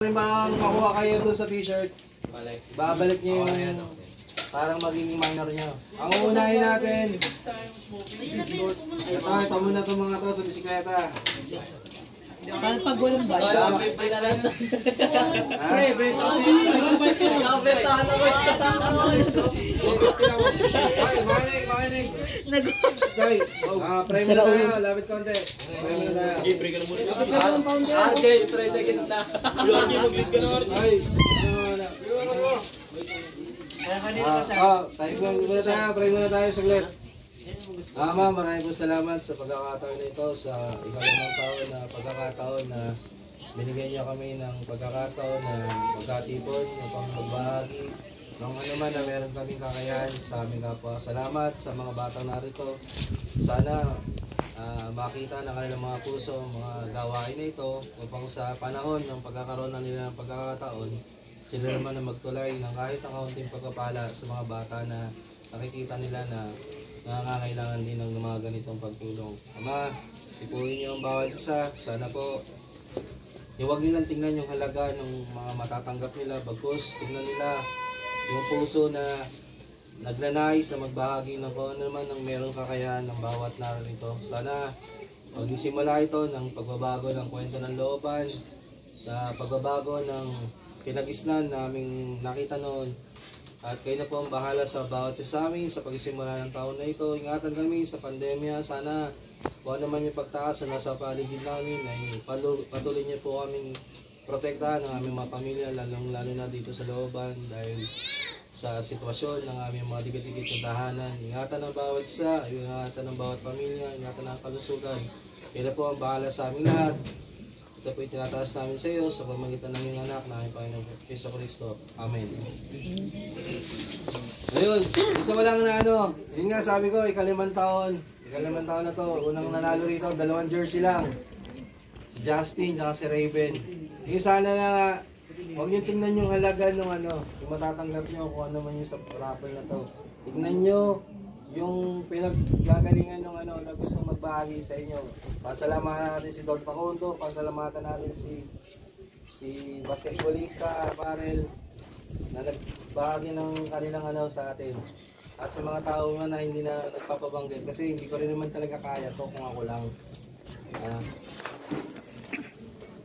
Makuha kayo doon sa t-shirt, babalik niyo yung parang magiging minor niyo. Ang unahin natin, ito muna itong mga to sa bisikleta. Parang pag walang bike. Makinig. Stay. Pray muna tayo, lapit konti. Pray muna tayo. Pray ka na muna. Lapit ka lang, pounder. Okay, pray sa gitna. Mag-lead ka na. Ay, pray muna tayo saglit. Ama, maraming po salamat sa pagkakataon na ito, sa ikalimang taon na pagkakataon na binigyan niyo kami ng pagkakataon na magkatipon upang magbahagi ng ano man na meron kaming kakayahan sa aming kapwa. Salamat sa mga batang narito. Sana makita ng kanilang mga puso ang mga gawain na ito upang sa panahon ng pagkakaroon na nila ng pagkakataon, sila naman na magtulay ng kahit ang kaunting pagpapala sa mga bata na nakikita nila na nangangailangan din ng mga ganitong pagtulong. Ama, ipuin niyo ang bawat isa. Sana po, huwag nilang tingnan yung halaga ng mga matatanggap nila. Bagkus, tingnan nila yung puso na nagnanais na magbahagi ng kung ano naman ng merong kakayahan ng bawat narito. Sana maging simula ito ng pagbabago ng kwento ng looban, sa pagbabago ng kinagisnan naming nakita noon. At kayo na po ang bahala sa bawat isa sa amin sa pagsimula ng taon na ito. Ingatan kami sa pandemya. Sana kung ano man yung pagtaas na nasa paligid namin ay patuloy niyo po kaming protektahan ng aming mga pamilya, lalo na dito sa looban dahil sa sitwasyon ng aming mga dikit-dikit na tahanan. Ingatan ang bawat isa, ingatan ang bawat pamilya, ingatan ang kalusugan. Kayo na po ang bahala sa amin lahat. Ito po itinataas namin sa iyo sa pamamagitan ng iyong anak na aming Panginoong Jesucristo. Amen. Ayun, isa mo lang na ano, yun nga sabi ko, ikalimang taon na to, unang nanalo rito, 2 jersey lang. Si Justin, tsaka si Raven. Yung sana na, huwag nyo tingnan yung halaga ng ano, yung matatanggap nyo kung ano man yung sa raffle na to. Tingnan nyo yung pinaggagalingan ng ano na gusto magbahagi sa inyo. Pasalamatan natin si Don Paconto, pasalamatan natin si basketballista Parel na nagbahagi ng kanilang ano sa atin. At sa mga tao na hindi na nagpapabanggit kasi hindi ko rin naman talaga kaya to kung ako lang.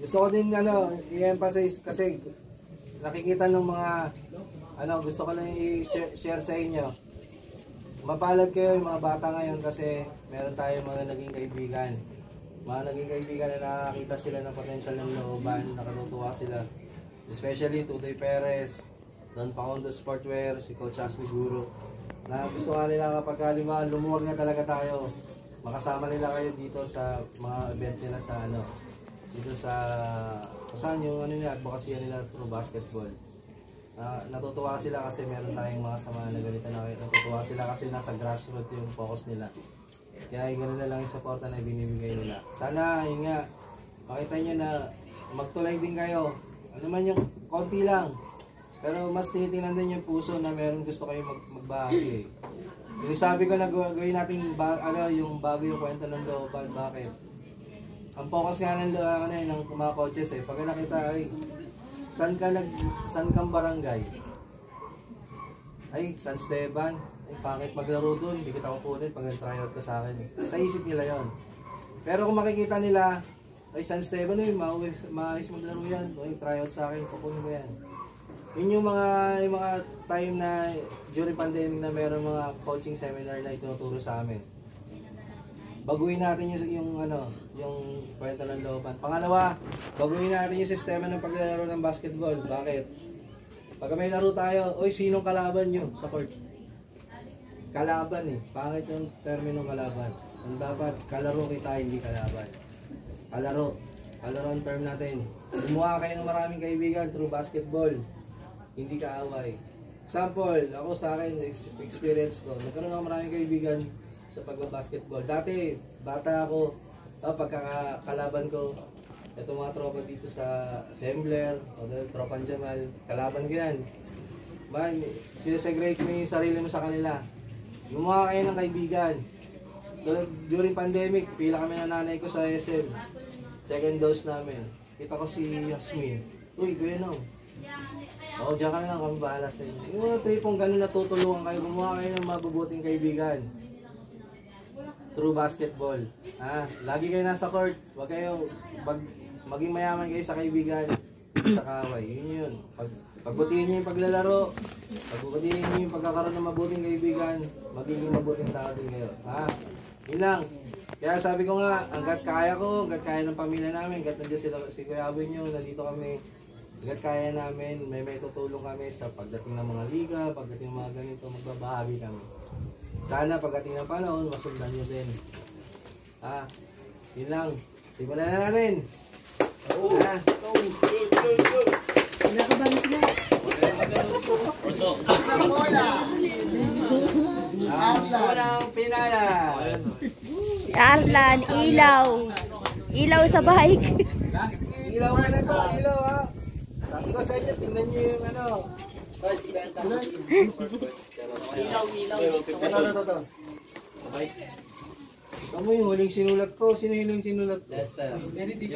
Gusto ko din ano i-emphasize kasi nakikita ng mga ano gusto ko lang i-share sa inyo. Mapalad kayo yung mga bata ngayon kasi meron tayong mga naging kaibigan. Mga naging kaibigan na nakakita sila ng potential ng looban, nakatutuwa sila. Especially Tutoy Perez, Don Paconto Sportwear, si Coach Ashley Guro. Na gusto nga nila kapag lumuwag na talaga tayo, makasama nila kayo dito sa mga event nila sa ano, dito sa saan yung ano nila, advocacy nila through basketball. Natutuwa sila kasi meron tayong mga sama na ganito na natutuwa sila kasi nasa grassroots yung focus nila. Kaya ganoon na lang yung support na binibigay nila. Sana yun nga, makita nyo na magtulay din kayo. Ano man yung konti lang. Pero mas tinitingnan din yung puso na meron gusto kayong magbahagi. Yung sabi ko na gawin natin yung bago yung kwento ng looban. Bakit? Ang focus nga ng mga coaches pag nakita ay saan kang barangay? Ay, San Esteban. Ay, pangit maglaro doon. Hindi kita kukunin pag nag-tryout ka sa akin. Sa isip nila yon. Pero kung makikita nila, ay, San Esteban, maayos maglaro yan. Ay, tryout sa akin, kukunin mo yan. Yun yung mga time na during pandemic na meron mga coaching seminar na itinuturo sa amin. Baguhin natin yung kwento ng looban. Pangalawa, baguhin natin yung sistema ng paglalaro ng basketball. Bakit? Pag may laro tayo, oy, sinong kalaban nyo sa court? Kalaban Pangit yung terminong kalaban. Ang dapat, kalaro kita, hindi kalaban. Kalaro. Kalaro ang term natin. Gumawa kayo ng maraming kaibigan through basketball. Hindi kaaway. Example, ako sa akin, experience ko. Nagkaroon ako maraming kaibigan sa pagbabasketball. Dati, bata ako, pagkakalaban ko, itong mga tropa dito sa Assembler, o Tropan Jamal, kalaban ko yan. Man, sinesegregate mo yung sarili mo sa kanila. Gumawa kayo ng kaibigan. During pandemic, pila kami na nanay ko sa SM. Second dose namin. Kita ko si Yasmin. Uy, kuya no. Oo, diyan ka na lang, kami bahala sa inyo. Yung mga tripong gano'n natutulungan kayo, gumawa kayo ng mabubuting kaibigan. Through basketball. Ha? Lagi kayo nasa court. Huwag kayo, maging mayaman kayo sa kaibigan, sa kaway. Yun yun. Pagbutihin niyo yung paglalaro, pagbutihin niyo yung pagkakaroon ng mabuting kaibigan, magiging mabuting tao din kayo. Ha? Yun lang. Kaya sabi ko nga, hanggat kaya ko, hanggat kaya ng pamilya namin, hanggat nandiyan sila, si Kuya Aboy nyo, nandito kami, hanggat kaya namin, may tutulong kami sa pagdating ng mga liga, pagdating ng mga ganito, magbabahagi kami. Sana pagdating ng panahon, masundan nyo din. Ha? Yun lang. Simulan na natin. Ha? Nakabalik sila. Unang pinala. Arlan, ilaw. Ilaw sa bike. Ilaw ka na to, ilaw ha. Sabi ko sa inyo, tingnan nyo yung ano. Ito. Ito mo yung huling sinulat ko. Sino yung huling sinulat ko? Lester.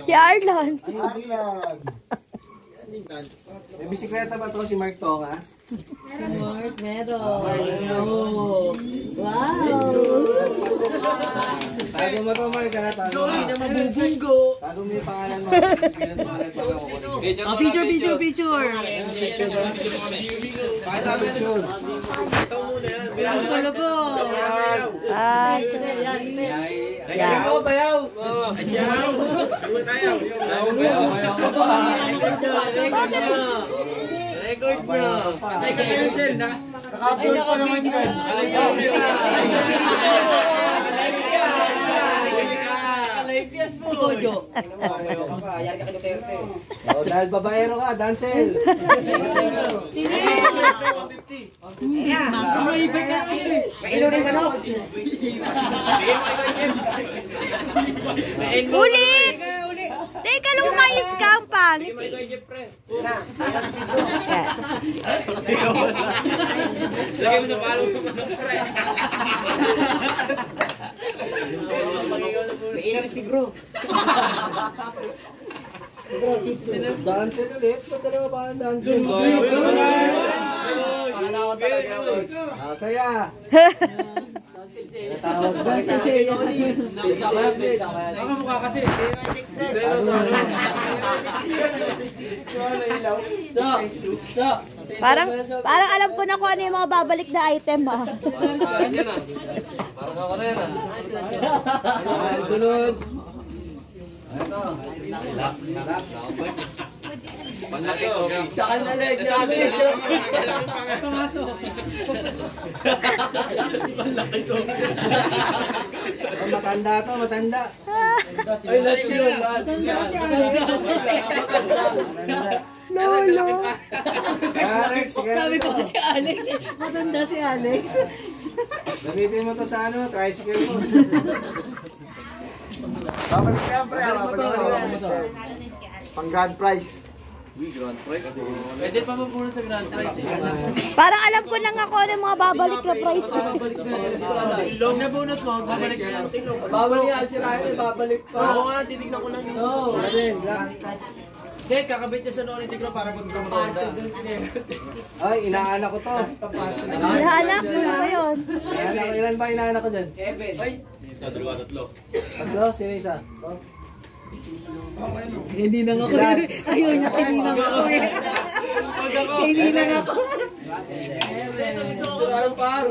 Si Arlan. May bisikleta ba ito si Mark Tonga? Mark, meron. Wow. Tago mo to Mark ha. Tago mo. Mabubunggo. Tago mo yung pangalan mo. Picture. Ang talaga. Yan. Bayaw. Ayaw. Record nyo. Naka-upload pa naman yan. Si Kojo. Oh, dahil babaero ka, Dancel. Makamayibay ka kasi. Ulit! Teka, lumayos ka ang pangit. Lagay mo sa palo. Dancel ulit. Ba't dalawa pa ang Dancel? Saya. Natawag ba kita? Nakamukha kasi. Parang alam ko na kung ano yung mga babalik na item ah. Parang ako na yan Sunod. Ito. Panlaki o. Saan na leg namin? Oh, matanda to, matanda. Ay, let's go. Lolo. Alex, Sabi ko si Alex. Matanda si Alex. gamitin mo to sa ano, tricycle mo. Pang grand prize. Pwede pa mo muna sa Grand Prize. Parang alam ko na nga kung ano yung mga babalik na price. Long na bunot mo, babalik na lang. Babalik yan, si Ryan, babalik pa. Oo nga, titignan ko lang dito. Hindi, kakabit niya sa Nori Tigro para mag-promote. Ay, inaanak ko to. Hinahanap mo ba yun? Inaanak ko, ilan ba inaanak ko dyan? Ay, isa, dalawa, tatlo. Tatlo, sino isa? To? Hindi na nga ako. Ayaw niya, hindi na nga ako. Hindi na nga ako.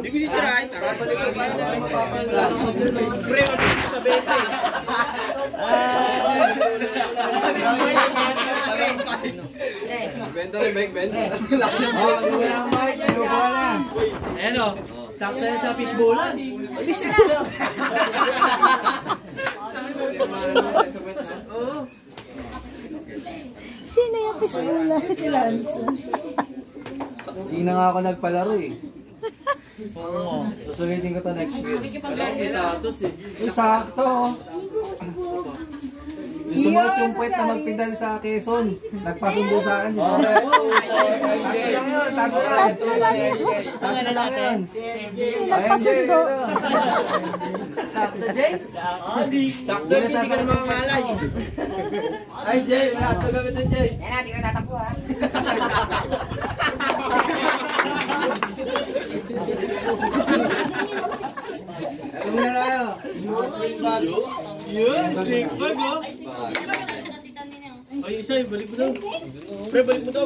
Hindi ko sisirahin. Babalik ko pa yun. Pre, mabigyan sa bete. Benta rin, Mike, benta. Oh, ano na ang mic? Ano ba na? Ayan o, sakto yan sa fishbowlan. Sino yung fishbowl? Si Lance. Hindi na nga ako nagpalaro eh. Susulitin ko to next year. Walang kitatos eh. Yung sakto oh. Yung Sumunod yung puwet na magpindal sa Quezon. Nagpasundo sa akin. Tatlo lang yun. Nagpasundo. Sakto, Jay. Sakto, hindi ka na mga malay. Ay, Jay, sakto gamit na, Jay. Yan na, di ka tatakbo ha. Ano mo na tayo? Yun, sing bag, oh. Ay, isa, balik mo daw. Pre, balik mo daw.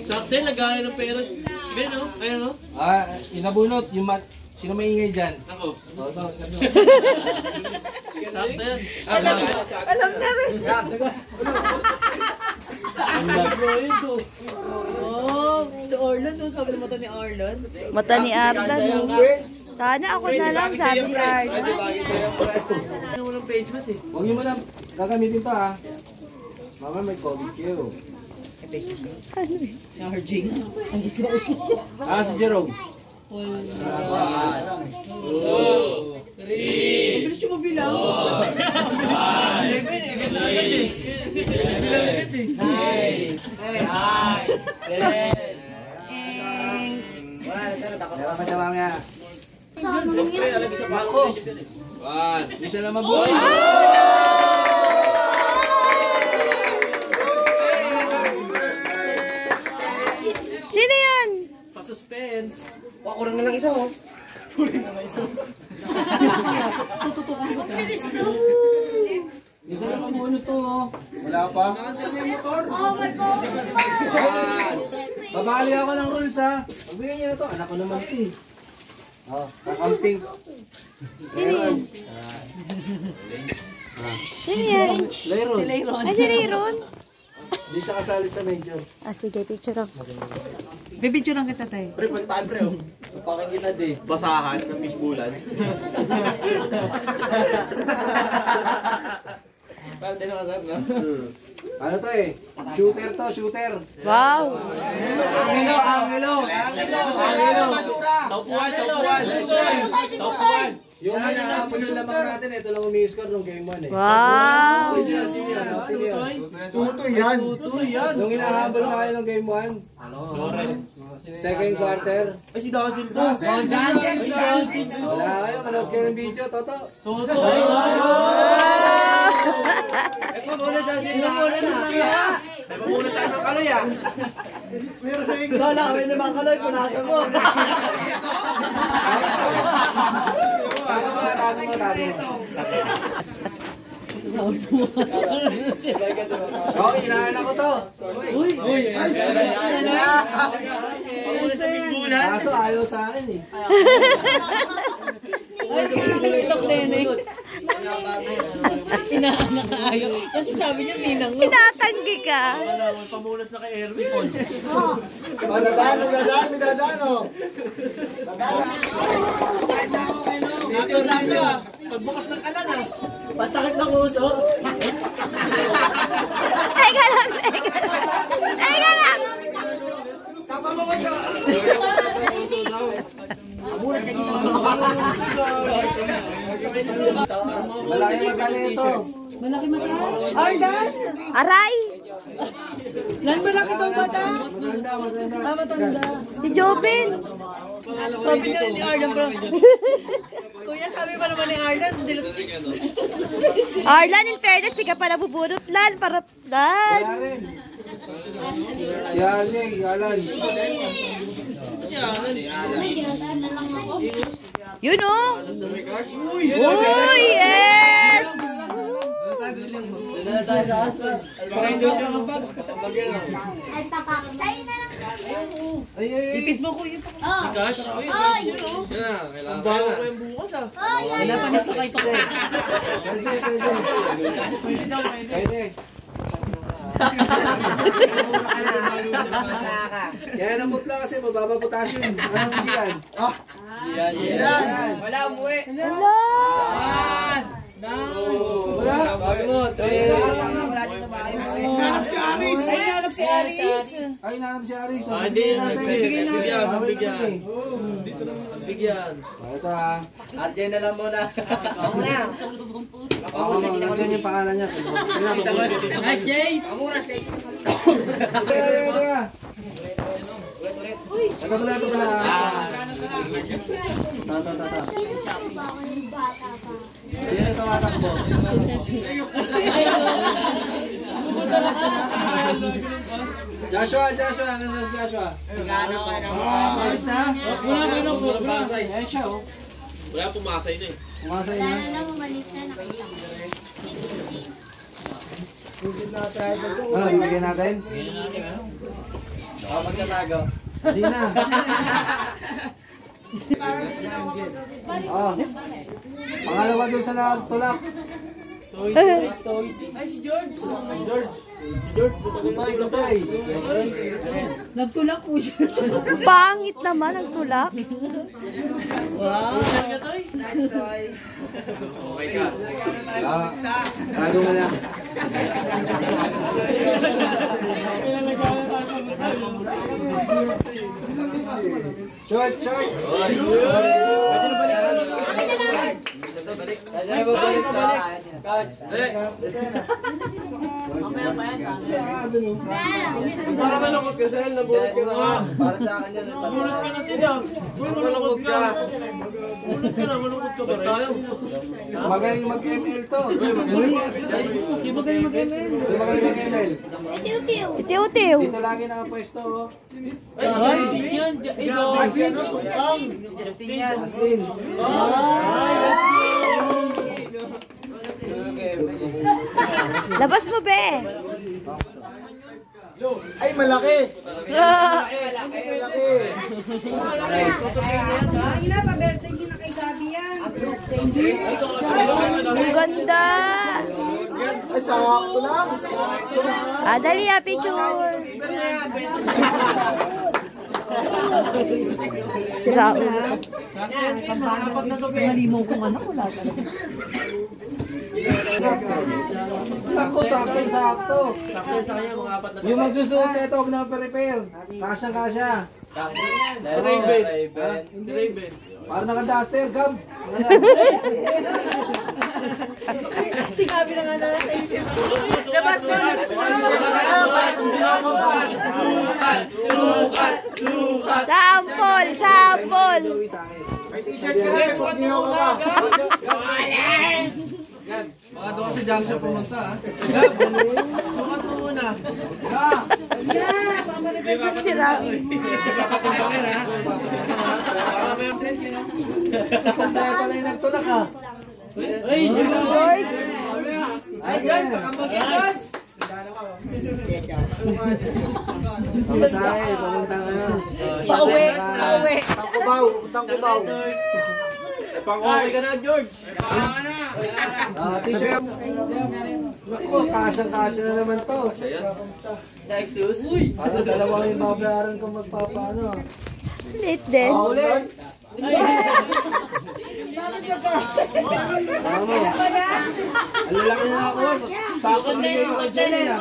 Sakto, lagayan ng pera. Ben, oh. Ayan, oh. Inabunot. Sino maingay dyan? Ako. Sakto yan. Alam na rin. Oh, si Orlon, no? Sabi ng mata ni Orlon. Mata ni Arlan. Sana ako na lang, sabi ni Arlan. Ano walang face mask, eh. Huwag niyo mo na gagamitin to ha. Mama may COVID kayo. Charging. Si Jerome. Bilis siya mabilang. Meron pa siya mamaya. Hindi siya na mabuhay. Sino yan? Pa-suspense. Ako rin na lang isa oh. Isa na mabuhay to. Wala pa? Nakantay niya yung motor. Babali ako ng rules ha. Pagbigyan niyo na to. Anak ko naman ito eh. Kakamping. Meron. Sino yan? Layron. Ay, si Rayron? Hindi siya kasali sa major. Sige, picture ako. Bibidyo lang kita, tayo. Pre, puntaan, pre, oh. Parang kita, di. Basahan ng fishbulan. Ano to eh? Shooter to, shooter. Wow! Angelo. Saupuan. Yung hinahabol yung lamang natin, ito lang umi-score nung game 1 eh. Wow! Sino yun? Tutoy yan. Nung hinahabol na kayo ng game 1, second quarter, Ay, si Dancil to. wala kayo, manood kayo ng video, Toto. Toto. Ito muna sa sila. Ito muna sa ibang kaloy, ah. Meron sa ing. Wala kami naman kaloy, punasan mo. Tago mo. Oo, inaanak ko to. Uy! Kaso ayaw sa akin eh. Stop, Neneng. Inaanak na ayaw. Kasi sabi niya, ninang mo. Tinatanggi ka. Wala, pamunas na kay Erwin. Dadaan oh. Sakto. Pagbukas ng kalan, ah. Patakip ng uso. Teka lang. Malaki magkano ito. Malaki mata. Arlan! Aray! Lan, malaki daw mata. Maganda. Matanda. Si Jobin! Sabi niya ni Arlan, bro. Kuya, sabi pa naman ni Arlan. Arlan, in fairness, di ka pa nabubunot. Lan, para... Lan! Wala rin. Si Aling, Alan. Yun oh! Uy! Yes! Ay. Ipit mo, kuya. Cash? Ang bago ko yung bukas, ah. Wala pa nis ka kayo to. Pwede. Kaya namutla kasi mababa potassium. Ano si Sian? Yan. Wala umuwi. Hello! Wala. Bago mo. Wala din sa bahay mo. Nanap si Aris. Ay, nanap si Aris. Ay, nanap si Aris. Hindi, nagbigyan. bibigyan. Ito ha. At yan na lang muna. Ako na. Nandiyan yung pangalan niya. Nice, Jay! Ito pala. Tata. Sino ito matakbo? Joshua. Ano sa Joshua? Alis na? Ayan siya oh. Wala pumasay na eh. Pumasay na. Ano, bibigyan natin? Magkatago. Hindi na. Oh. Pangalawa doon sa natulak. Ay, si George! Tutoy. Nagtulak po siya. Pangit naman ang tulak. Okay ka. Tago mo na. Short. Para malungkot ka, Sel. Nabulot ka na. Para sa akin yan. Nabulot ka na sila. Malungkot ka. Malungkot ka ba rin? Magaling mag-ML to. Di ba kayo mag-ML? Sino magaling mag-ML? Itiw-tiw. Dito lagi nakapwesto oh. Ay, di yan. Ito. Aslin. Labas mo, be. Ay, malaki. Ang ganda. Ay, sakto lang. Dali picture. Sira ulo. Malimaw kong anak, wala talaga. Ako, sakto. Yung magsusuot nito, huwag na prepare. Kasyang-kasya. Raven. Para naka-duster, Gab. Sinabi na nga na sa iyo. Labas mo. Sample. May t-shirt ka na. Pag niyo ka ba? Baka doon si Jackson pumunta ha. Sukat mo muna. Sira. Kaya pala yung nagtulak ha. Ay, George. Ay, George, baka mag-George. Pamasahe, pamuntang ano. Pauwi. Utang kubaw. Pang-okay ka na, George. T-shirt. Naku, kasyang-kasya na naman to. Next news. Parang dalawang yung babayaran kung magpapaano. Late din. Ulit! Tama. Ang lalaki na ako. Sakot na yung budget nila.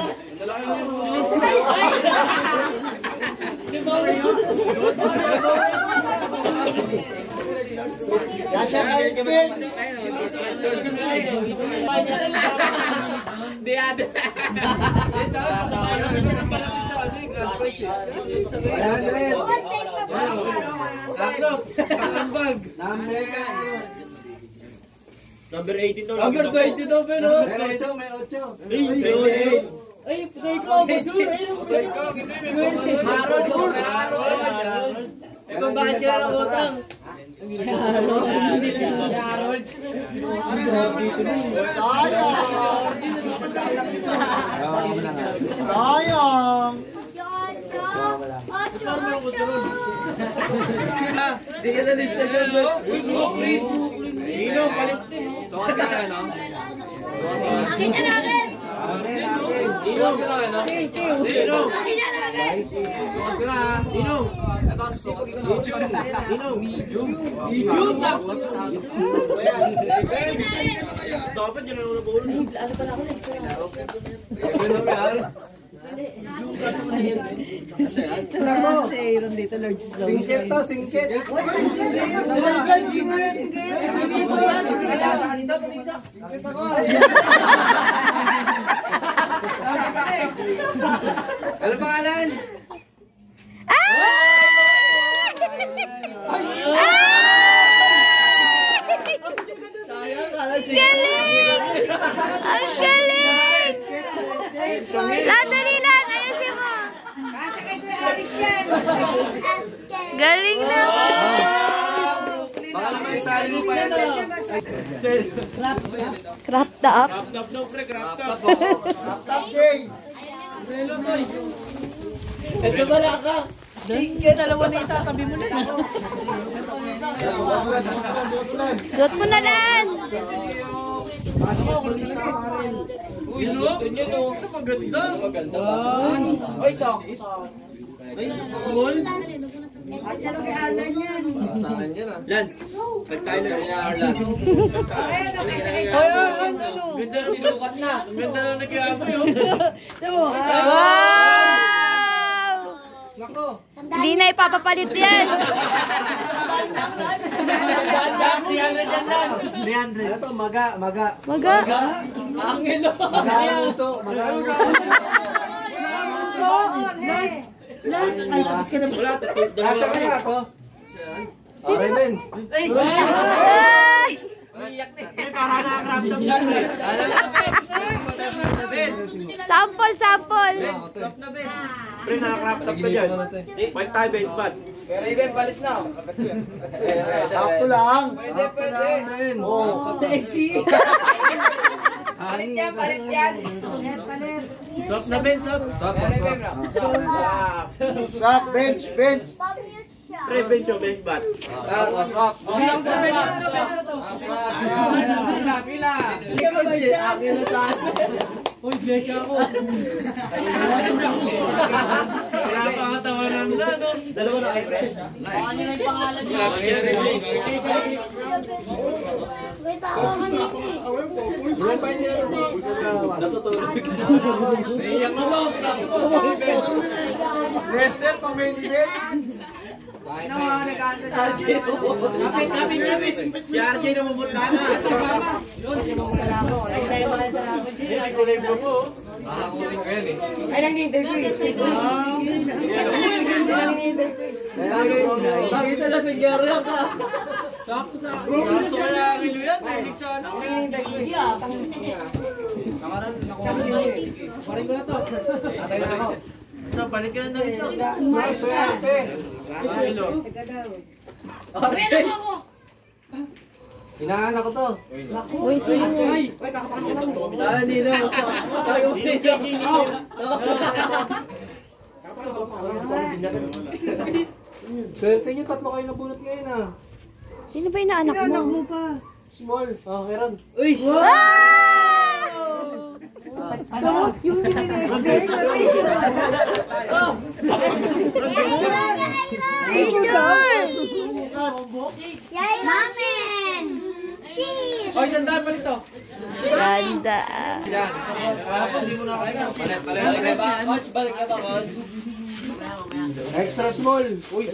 Kasya kayo, Chen. Number 18 daw. Number 20 daw, pero. May 8. May 8. Ay, patay ko. Basur. Patay ko. Harold. Eh, kung bakit ka na utang? Sayang. Hindi ka na lista dyan. Uy, Brooklyn. Ino, palit. Sukat ka na, no? Akin na natin. Sukat ka na, no? Ino. Akin na natin. Sukat ka na. Ino. Ito, sukat ka na. Ino. Medium. Medium. Dapat yun ang nabulo. Ito na, mayroon. Si Aaron dito, large daw. Singkit to, singkit. Ano pangalan? Galing! Ang galing! Ladali lang, ayusin mo. Galing naman! Baka naman isali mo pa yan. Crop top. Ito pala ka. Tingin, dalawa na itatabi mo na. Suot mo na lang. Uy, no? Ganyan, no? Maganda. Maganda ba? Ay, sok. Ay, small. Saan yan ah? Lan, nagtayo na kanya Arlan. Ganda, sinukat na. Ang ganda na nag-iamoy, oh. Wow! Hindi na ipapapalit yan. Diyan na dyan lang. 300. Ano to? Maga, maga. Maga. Angel, oh. Maga ang uso, maga ang uso. Ay, tapos ka na. Wala, Nasa kaya ako? Raven. Ay! Ay! Iyak na. Ay, para na-crop top yan, pre. Ben, Sample, sample. crop na, Ben. Pre, naka-crop top ka dyan. Balik tayo, Ben, pat. Sakto lang. Sexy. Swap na, Ben, swap. Stop, bench, bench. Pre, bench, oh, bench, bat. Pila. Uy, flash ako. Wala pa nga tawanan na, no? Dalawa na kay Pre. Ilan pa hindi natutulog? Iyak na to. Wrestler, pang main event. Si RJ na mabutla na. Hindi ko lang mo. Makakuling ko yan eh. Lagi sa lasingero ka. Sakto sa akin. Sakto kaya kilo yan. Mahilig sa ano. Atay na ako. So, balik ka na namin siya. Maswerte. Kilo. Hinaanak ko to. Uy, sino? Hindi na. Tayo Swerte nyo, tatlo kayo nabunot ngayon ah. Sino ba yung anak mo? Small. Ah, Keron. Uy! Ano? Yung Picture! Yay, Mamen! Cheese! Oy, sandaan pa nito. Ganda. Yan. Palit. Extra small. Uy.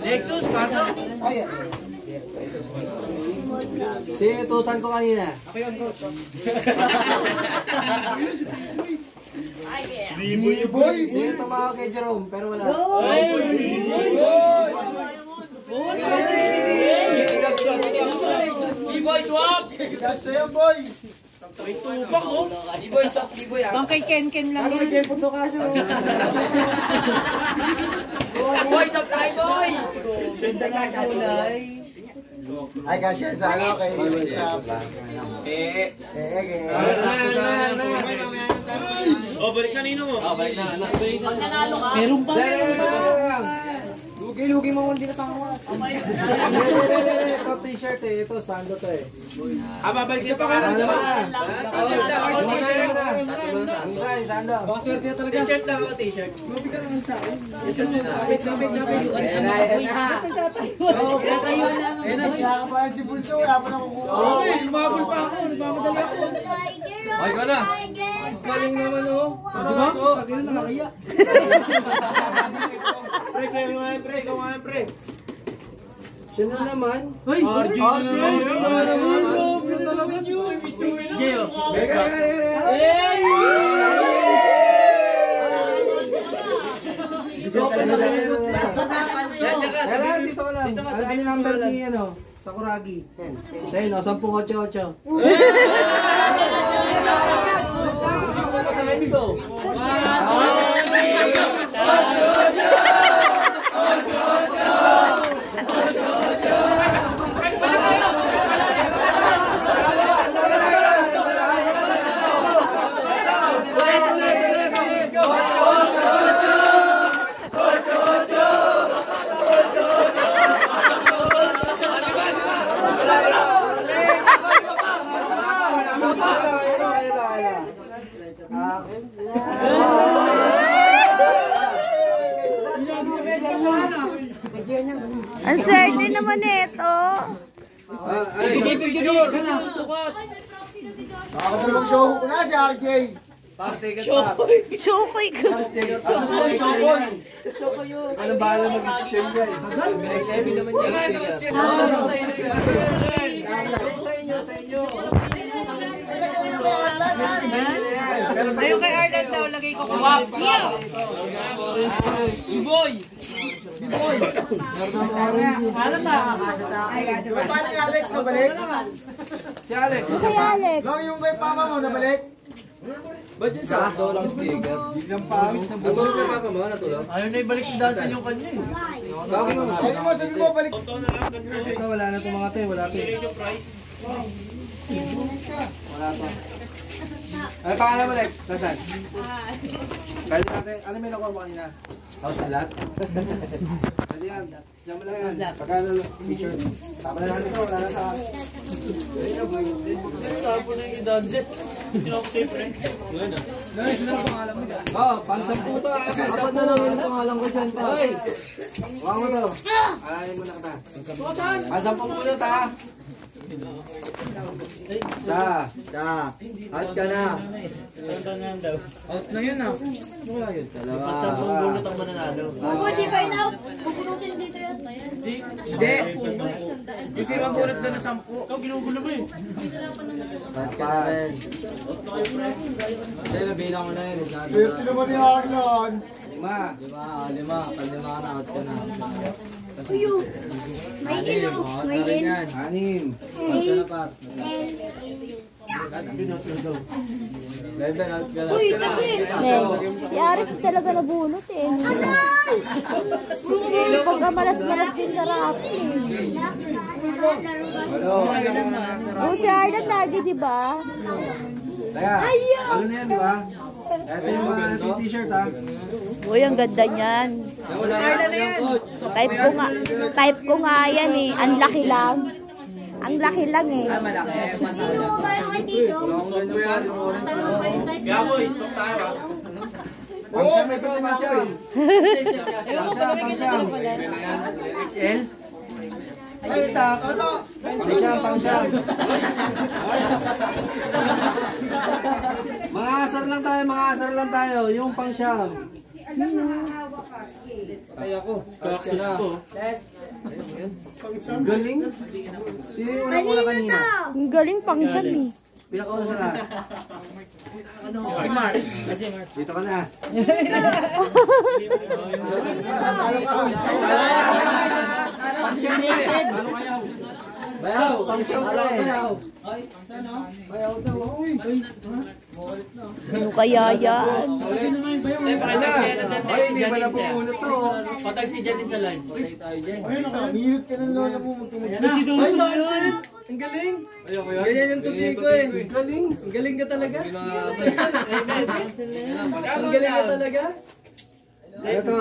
Lexus, pasok! Sino yung tusan ko kanina? Boy. Sino yung tumawag kay Jerome? Pero wala. B-boy swap! Kasi yan, boy. May tupak, oh! B-boy swap, B-boy ah! Pang kay Ken lang yan. B-boy swap tayo, boy! Kulay. Ay, kasi yan sa ano, kay sa... Oh, balik na nino mo! Balik na. Meron pa. Lugi mo hindi na tawa. Ito t-shirt eh. Ito, sando to eh. Babalik ka pa ka. T-shirt lang ako, t-shirt. Isa, sando. T-shirt lang ako, t-shirt. Nakakapalan si Bunso, wala pa nakukuha. Ay, ka na. Galing naman oh. Pre, sa'yo nga yan, pre. Ikaw nga yan, pre. Siya na naman. RJ na naman. Gio. Kailangan dito ka lang. Ano yung number ni ano? Sakuragi. Sa'yo no, 10-8-8. Sa'yo dito. Ang swerte naman ito. Nakakadalawang show ko na si RJ. Shokoy ko. Ano bahala mag-isisyon yan? Sa inyo. Ayun kay Arnold daw, lagay ko kawak. Boy! Paano si Alex nabalik? Si Alex. Kay Alex. Lang yung kay Pama mo nabalik? Ba't yung sakto lang sticker? Biglang pawis na buhay. Natulog na papa mo? Natulog? Ayaw na ibalik yung dancing yung kanya eh. Bakit mo? Sabi mo, sabi mo, balik. Ito, wala na itong mga ito. Wala ito. Wala ito. Ano pangalan mo, Lex? Nasaan? Pwede natin. Ano may nakuha mo kanina? House alat? Pwede yan. Diyan mo lang yan. Pagkano t-shirt. Tama na natin ito. Wala na sa... Tapo na yung dancing. Oh, pang-sampu to. Pang-sampu na lang yung pangalan ko dyan. Hoy! Huwag mo to. Alayin mo na kita. Pang-sampu muna ta. Isa. Out ka na. Out na yun ah. Wala yun. Dalawa. Sampung bulot ang mananalo. Di ba out? Pupunutin dito yan. Hindi. Kasi mabulot doon ng 10. Ikaw ginugulo mo eh. Out ka na rin. Kaya nabilang mo na yun. Swerte naman ni Arlon. 5. 5. Pag-5 ka na. Out ka na. Uyo. May ilo. May ilo. 6. Out ka na pa. Beben, out ka na. Uy, kasi. Si Aris talaga nabunot eh. Pagka malas-malas din sa rapi eh. Hello. Oh, si Arnold lagi, di ba? Kaya, ano na yan, di ba? Ito yung mga t-shirt ha. Uy, ang ganda niyan. Type ko nga yan eh. Ang laki lang. Ang laki lang eh. Malaki. Sino ko kayo kay Tito? Kaya boy, sok tayo ah. Oo, may ito naman siya. Pang-siyam. XL? Ay, sakto to. Pang-siyam. Mga asar lang tayo. Yung pang-siyam. Ay ako. Practice po. Galing. Sino yung unang-una kanina? Ang galing pang siyam eh. Pinakauna sa lahat. Si Mark. Dito ka na. Talo ka. Pang-siyam na eh. Bayaw. Pang-siyam na eh. Ano kaya yan? Ay, hindi ba na pumunod to? Patag si Janin sa line. Ayun, nakahirap ka ng lola mo magtumulong. Si Dudu yun. Ang galing. Ganyan yung tuloy ko eh. Ang galing. Ang galing ka talaga. Ang galing ka talaga. Ito,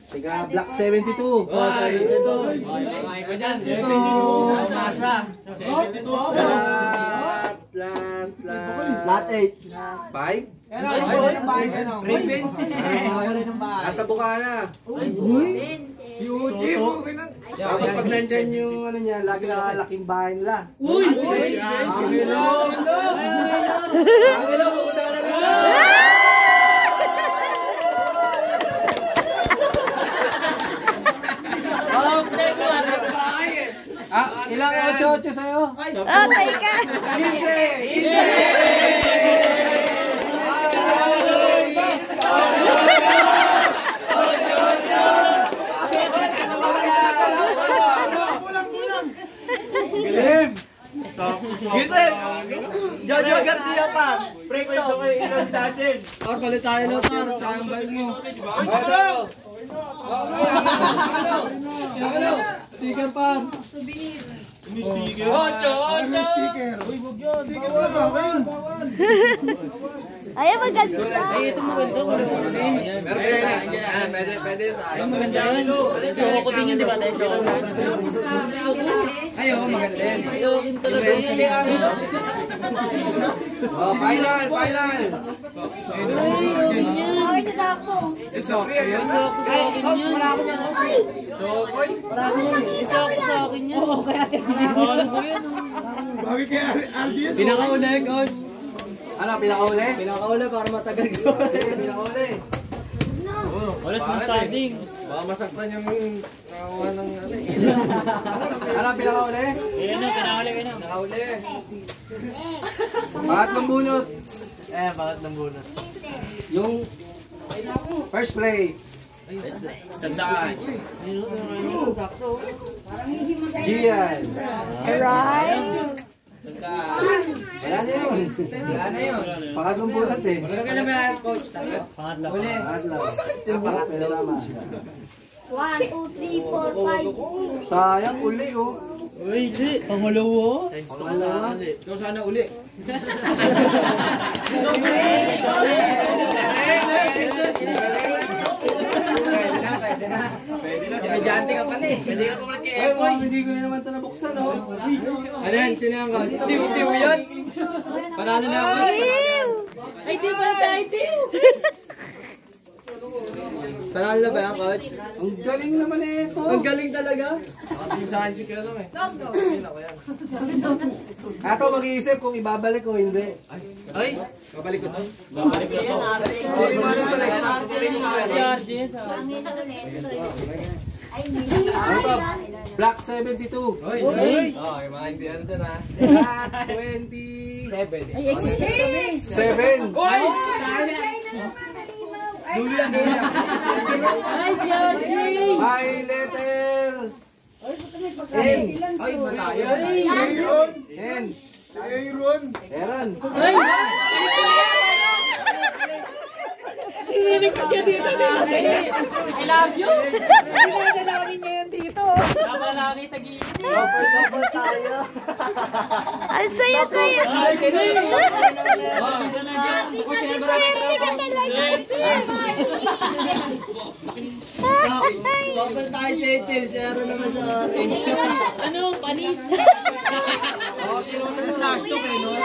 Siga Black 72. Mga iba dyan. Masa. Lat 8. 5? Nasa Bukana. Tapos pag nandyan yung ano niya, lagi nakalaking bahay nila. Uy! Angelo! Angelo, pupunta ka na rin! Ilang 8-8 sa'yo? Oh, teka. 15! Joshua Garcia pa! Break to! Or palit tayo na par, sayang balik mo. Hello! Hello! Sticker par! Ocho! Sticker pa! Ayaw maganda. Pwede sa akin. Show ko din yun, di ba? Tayo show. Ayaw, maganda yan. Ayaw din talaga. Oh, final! Ay, kasako. Isa ako sa akin yan. Oo, kaya tinanong ko yan. Bagay kay Aldi yan. Pinakauli, coach! Ano, pinakauli? Pinakauli para matagal ko. Sige, pinakauli. Walas na starting. Baka masaktan yung nakakuha ng ano eh. Ano, pinakauli? Ayan na, pinakali ka na. Nakauli. Pangatlong bunot. Pangatlong bunot. Yung first place. Tandaan. Gian. Alright. Wala na yun. Pangatlong bunot eh. Wala ka na ba, coach? Pangatlo. Uli. Pangatlong sama. 1, 2, 3, 4, 5. Sayang uli oh. Uy, di. Pangalawa. Pangalawa. Ikaw sana uli. Estudyante ka pa na eh. Ay, wow, hindi ko na naman ito nabuksan oh. Ano yan? Sino yan ka? Tiw-tiw yan. Panalo na ako. Ay, di pala tayo, Tim. Panalo na ba yan, coach? Ang galing naman eh ito. Ang galing talaga. Nakatingin sa akin si Kero eh. Ato mag-iisip kung ibabalik o hindi. Ay! Babalik ko to. Charge yan sa Ano to? Black 72. Uy! Oh, yung mga hindi ano dun ha. Black 27. Ay, exit kami. Dulan! Ay, Georgie. My letter Ay, matayo. N. Aaron. Aaron. Ay! Ininig ko siya dito. I love you. Tama lagi sa gilid. Double tayo. Ang saya-saya. Double tayo sa itim. Si Aaron naman sa orange. Ano? Panis? Oh, sino sa last to kayo, no?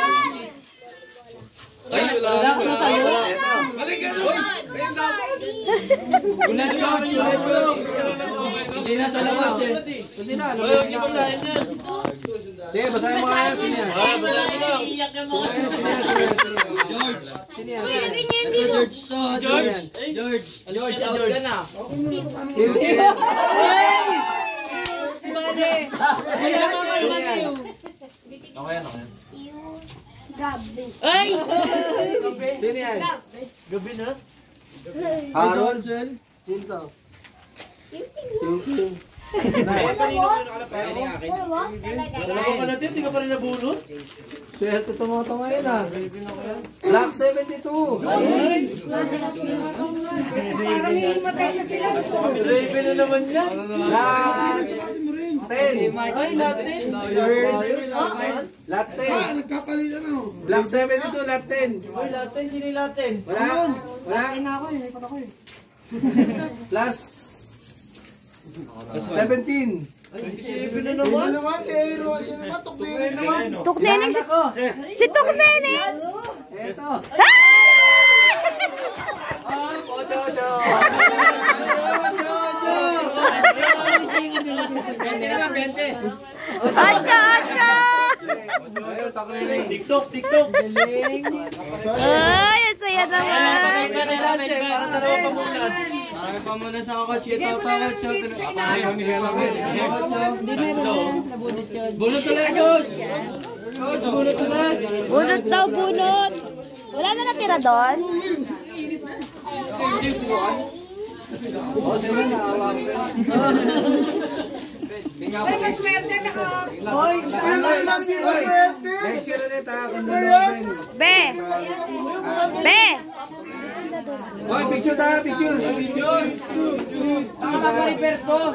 Ay, wala Wala sa'yo. Balik ka no! Ayun dapat! Ulat ko, ulat ko. Hindi na sa labas eh. Hindi na. Huwag niyo basahin yan. Sige, basahin mo kaya. Sino yan? Iiyak yung mga. Sino yan? George, out ka na! Okay yan, okay yan. Gabi. Ay! Sino yan? Gabi na? Haron? Sino to? Ting-ting. Pwede nga akin. Hindi ka pa rin nabunot? Swerte tumoto ngayon ah. Black 72. Raven na naman yan. Black 10. Lat 10. Nagkapalitan ako. Black 72, lat 10. Lat 10, sino yung lat 10? Wala? Wala? Lat 10 na ako eh, may pata ko eh. Plus 17. Ano naman, si Aero, si naman, tuklirin naman. Tukneneng si Tukneneng. Eto. Ah! Ocho, ocho. Ocho, ocho. Ayun, takliling. TikTok, TikTok. Ay, ang saya naman. Ay, pamunas ako, chito, tawad, chito. Bunot ulit, George. George, bunot ulit. Bunot daw, bunot. Wala na natira doon? Oh, sila na, awa ko sila. Next year ulit ha, kung nanonood. Be! Be! Hoy, picture tayo, picture. Ako repair ko.